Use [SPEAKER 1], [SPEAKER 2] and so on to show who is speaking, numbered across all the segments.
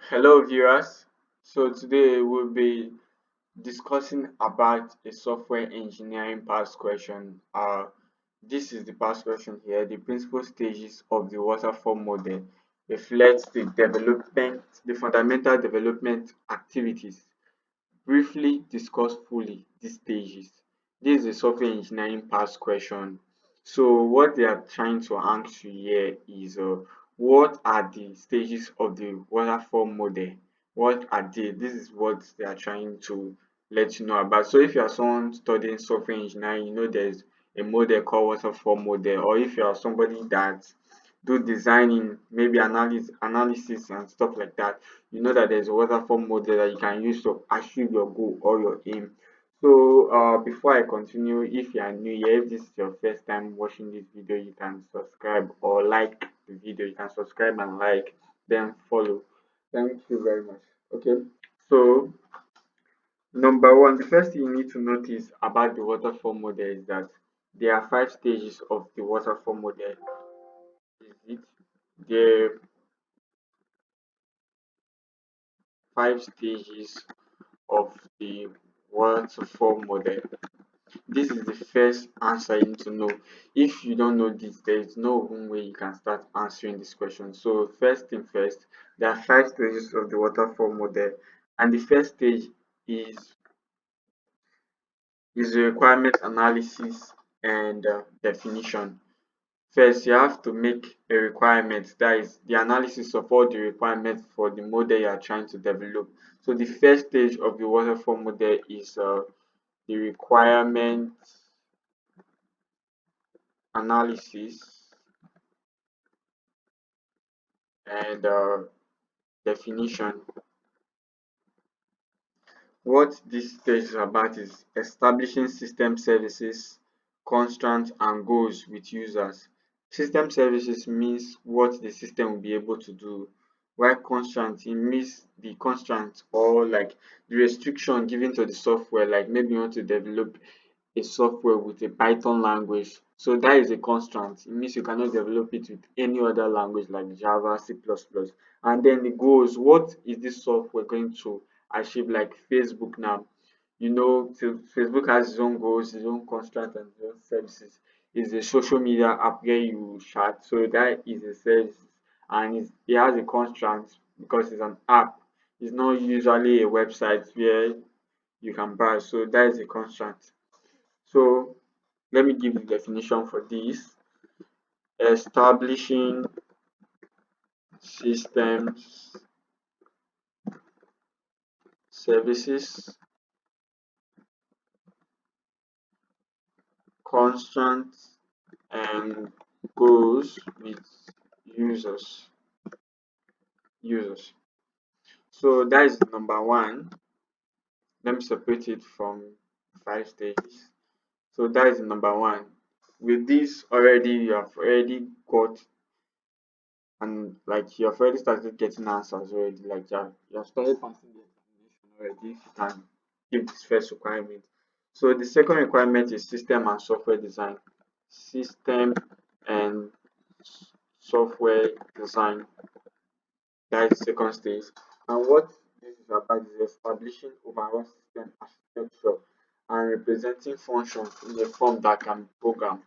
[SPEAKER 1] Hello viewers. So today we'll be discussing about a software engineering past question. This is the past question here. The principal stages of the waterfall model reflects the fundamental development activities. Briefly discuss fully these stages. This is a software engineering past question. So what they are trying to ask you here is what are the stages of the waterfall model? What are they? This is what they are trying to let you know about. So if you are someone studying software engineering, you know there's a model called waterfall model, or if you are somebody that do designing, maybe analysis and stuff like that, you know that there's a waterfall model that you can use to achieve your goal or your aim. So before I continue, if you are new here, if this is your first time watching this video, you can subscribe or like the video. You can subscribe and like, then follow. Thank you very much. Okay, so number one, the first thing you need to notice about the waterfall model is that there are five stages of the waterfall model. Is it? There are five stages of the waterfall model. This is the first answer you need to know. If you don't know this, there is no way you can start answering this question. So first thing first, there are five stages of the waterfall model, and the first stage is the requirement analysis and definition. First, you have to make a requirement, that is the analysis of all the requirements for the model you are trying to develop. So the first stage of the waterfall model is the requirement analysis and definition. What this stage is about is establishing system services, constraints and goals with users. System services means what the system will be able to do, while constraints it means the constraints or like the restriction given to the software, like maybe you want to develop a software with a Python language. So that is a constraint. It means you cannot develop it with any other language like Java, C++. And then the goals, what is this software going to achieve? Like Facebook now, you know, Facebook has its own goals, its own constraints and its own services. It's a social media app where you chat. So that is a service and it has a constraint because it's an app. It's not usually a website where you can browse. So that is a constraint. So let me give the definition for this. Establishing systems services, constraints and goals with users. users. So that is number one. Let me separate it from five stages. So that is number one. With this already you have already got and like you have already started getting answers already. Like you have started passing the examination already. If you can give this first requirement. So the second requirement is system and software design. System and software design. That is the second stage. And what this is about is establishing overall system architecture and representing functions in a form that can be programmed.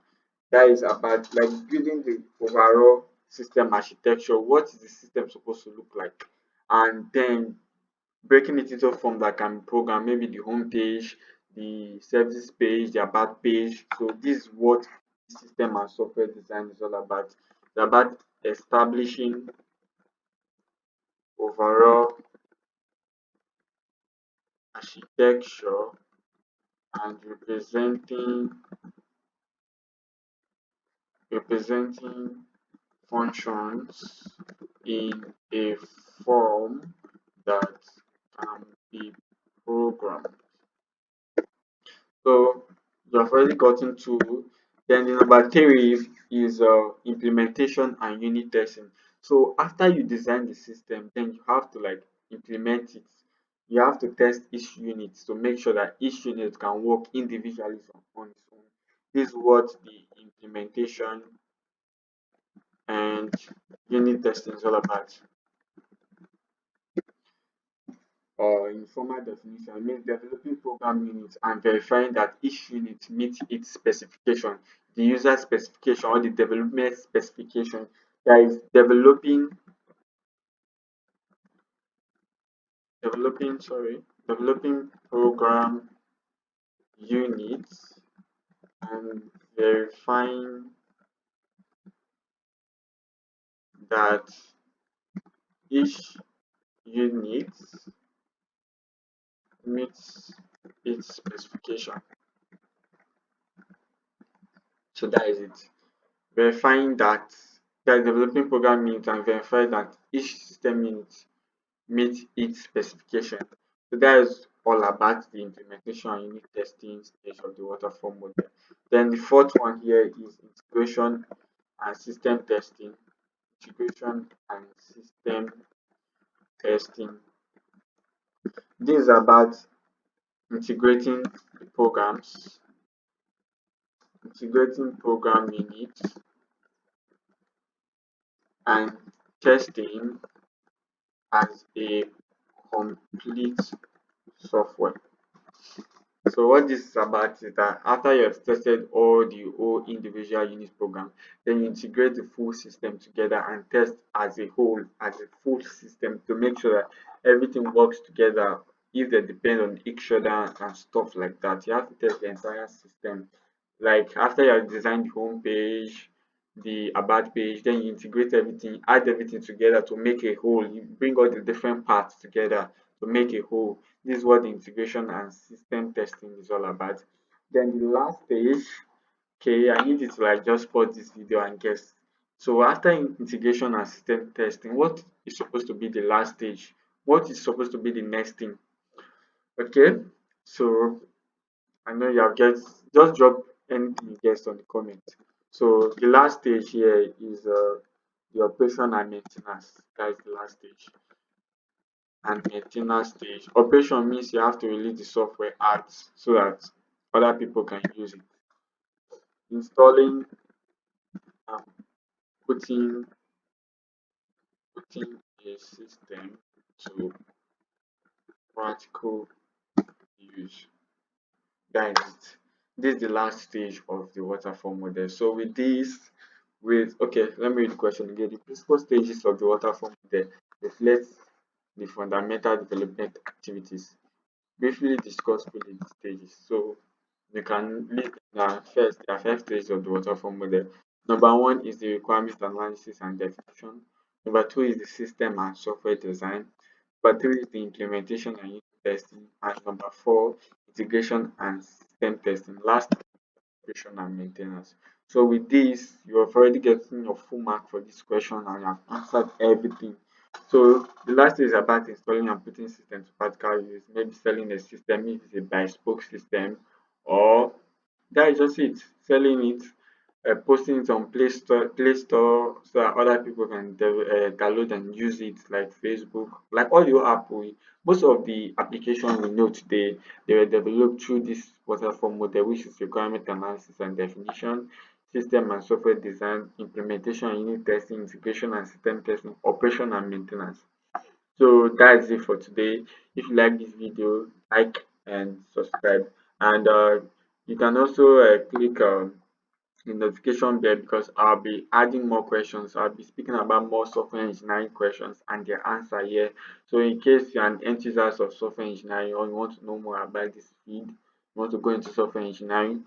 [SPEAKER 1] That is about like building the overall system architecture. What is the system supposed to look like? And then breaking it into a form that can be programmed, maybe the home page, the services page, the about page. So this is what system and software design is all about. It's about establishing overall architecture and representing functions in a form that can be programmed. So you have already gotten two. Then the number three is implementation and unit testing. So after you design the system, then you have to like implement it. You have to test each unit to make sure that each unit can work individually on its own. This is what the implementation and unit testing is all about. or informal definition means developing program units and verifying that each unit meets its specification, the user specification or the development specification. That is developing program units and verifying that each unit meets its specification. So that is it. Verifying that developing program unit and verify that each system unit meets its specification. So that is all about the implementation and unit testing stage of the waterfall model. Then the fourth one here is integration and system testing. Integration and system testing. This is about integrating the programs, integrating program units, and testing as a complete software. So what this is about is that after you have tested all the whole individual unit program, then you integrate the full system together and test as a whole, as a full system to make sure that everything works together if they depend on each other and stuff like that. You have to test the entire system. Like after you have designed the home page, the about page, then you integrate everything, add everything together to make a whole. You bring all the different parts together to make a whole. This is what the integration and system testing is all about. Then the last stage, okay, I need you to like just pause this video and guess. So after integration and system testing, what is supposed to be the last stage? What is supposed to be the next thing? Okay, so I know you have guessed. Just drop anything you guessed on the comment. So the last stage here is the operation and maintenance. That is the last stage. And maintenance stage. Operation means you have to release the software out so that other people can use it. Installing and putting putting a system to practical use. That is it. This is the last stage of the waterfall model. So with this, with okay, let me read the question again. The principal stages of the waterfall model reflect the fundamental development activities. Briefly discuss through the stages. So you can list first there are five stages of the waterfall model. Number one is the requirement analysis and definition. Number two is the system and software design. Number three is the implementation and unit testing. And number four, integration and system testing. Last, operation and maintenance. So with this, you have already gotten your full mark for this question and you have answered everything. So the last is about installing and putting system to practical use, maybe selling a system if it's a bespoke system, or that is just it, selling it, posting it on Play Store so that other people can download and use it, like Facebook, like all your app. Most of the applications we know today, they were developed through this waterfall model, which is requirement analysis and definition, system and software design, implementation and unit testing, integration and system testing, operation and maintenance. So that's it for today. If you like this video, like and subscribe, and you can also click the notification bell because I'll be adding more questions. I'll be speaking about more software engineering questions and their answer here. So in case you're an enthusiast of software engineering or you want to know more about this field, you want to go into software engineering,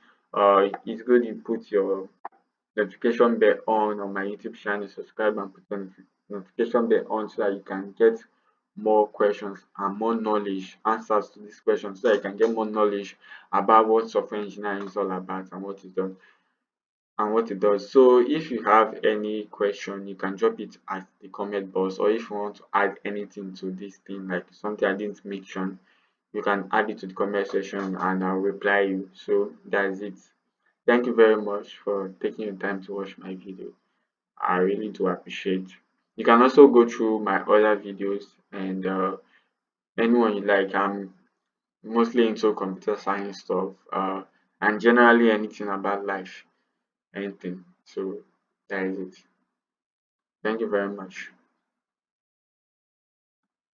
[SPEAKER 1] it's good you put your notification bell on my YouTube channel, subscribe and put the notification bell on so that you can get more questions and more knowledge, answers to these questions, so that you can get more knowledge about what software engineering is all about and what it does. So if you have any question, you can drop it at the comment box, or if you want to add anything to this thing, like something I didn't mention, you can add it to the comment section and I'll reply you. So that's it. Thank you very much for taking your time to watch my video. I really do appreciate. You can also go through my other videos and anyone you like. I'm mostly into computer science stuff and generally anything about life, anything. So that is it. Thank you very much.